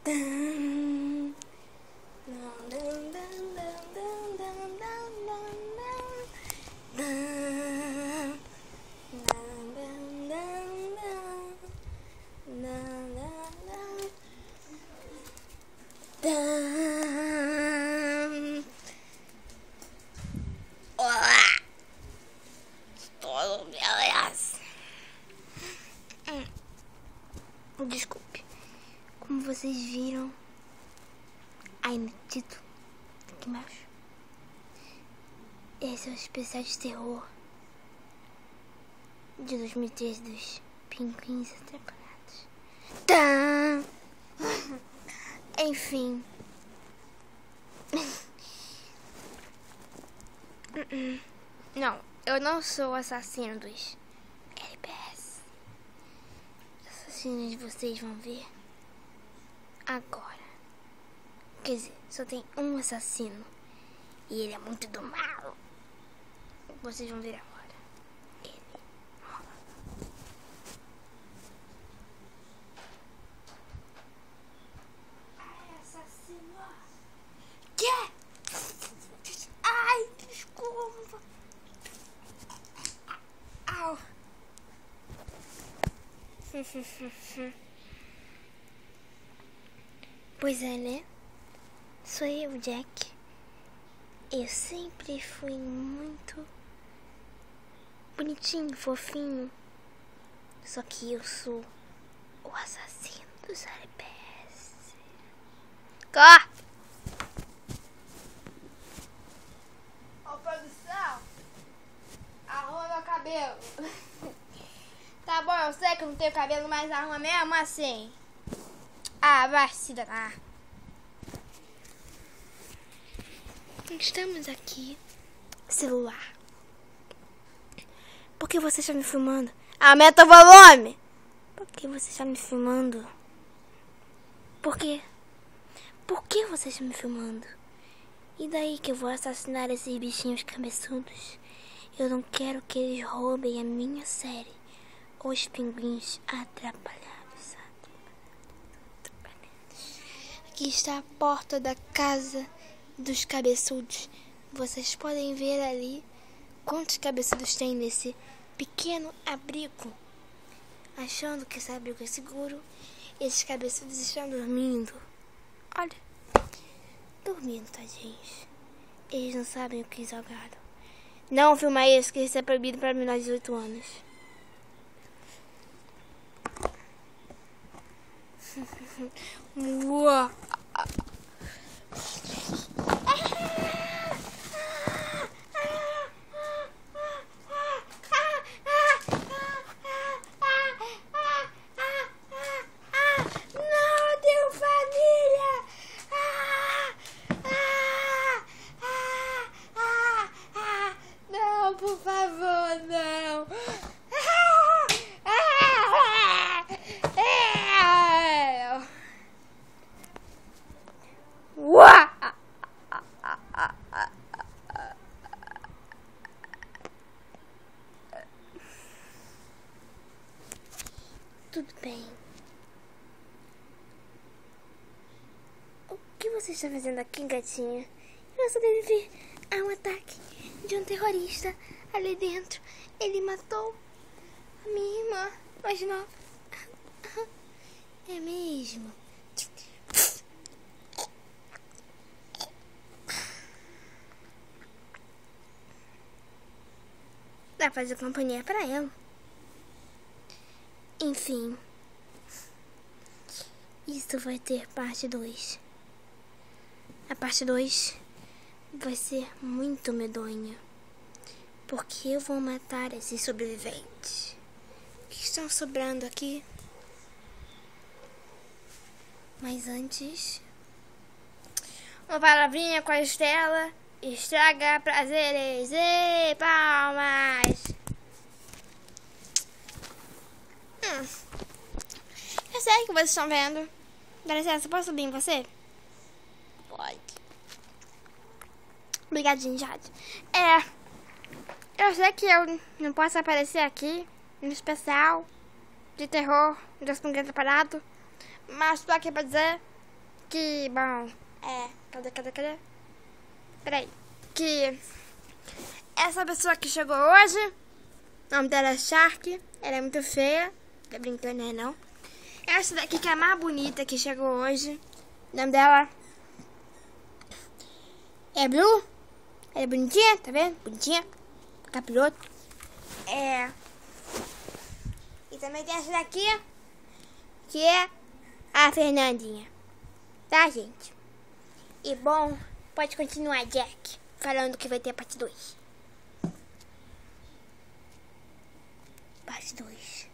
Olá! Estou beleza. Desculpe. Como vocês viram aí no título, aqui embaixo, esse é o especial de terror de 2013 dos Pinguins Atrapalhados. Tã! Enfim. Não, eu não sou o assassino dos LPS. Assassinos vocês vão ver agora. Quer dizer, só tem um assassino e ele é muito do mal. Vocês vão ver agora. Ele. Ai, assassino. Que? Ai, desculpa. Au. Pois é, né? Sou eu, Jack. Eu sempre fui muito bonitinho, fofinho. Só que eu sou o assassino dos LPS. Corta! Ô, produção, arruma meu cabelo. Tá bom, eu sei que eu não tenho cabelo, mas arruma mesmo assim. Ah, vai se danar. Estamos aqui. Celular. Por que você está me filmando? Aumenta o volume! Por que você está me filmando? Por quê? Por que você está me filmando? E daí que eu vou assassinar esses bichinhos cabeçudos? Eu não quero que eles roubem a minha série. Os Pinguins Atrapalhados. Aqui está a porta da casa dos cabeçudos. Vocês podem ver ali quantos cabeçudos tem nesse pequeno abrigo. Achando que esse abrigo é seguro, esses cabeçudos estão dormindo. Olha, dormindo, tadinhos. Eles não sabem o que jogaram. Não filma isso, que isso é proibido para menores de 18 anos. Uau. Não, tenho família. Não, por favor, não. Tudo bem. O que você está fazendo aqui, gatinha? Você deve ver. Há um ataque de um terrorista ali dentro. Ele matou a minha irmã mais nova. É mesmo? Dá pra fazer companhia pra ela. Enfim. Isso vai ter parte 2. A parte 2 vai ser muito medonha. Porque eu vou matar esses sobreviventes que estão sobrando aqui. Mas antes, uma palavrinha com a Estela estraga prazeres. E palmas! Eu sei que vocês estão vendo. Dá licença, posso subir em você? Pode. Obrigadinho, Jade. Eu sei que eu não posso aparecer aqui no especial de terror dos Pinguins Atrapalhados, mas tô aqui pra dizer que, bom, cadê? Peraí. Que essa pessoa que chegou hoje, o nome dela é Shark, ela é muito feia, tá brincando, né, não? Essa daqui que é a mais bonita que chegou hoje, o nome dela é Blue, ela é bonitinha, tá vendo? Bonitinha, capiroto. E também tem essa daqui, que é a Fernandinha, tá, gente? E bom, pode continuar, Jack, falando que vai ter parte 2. Parte 2.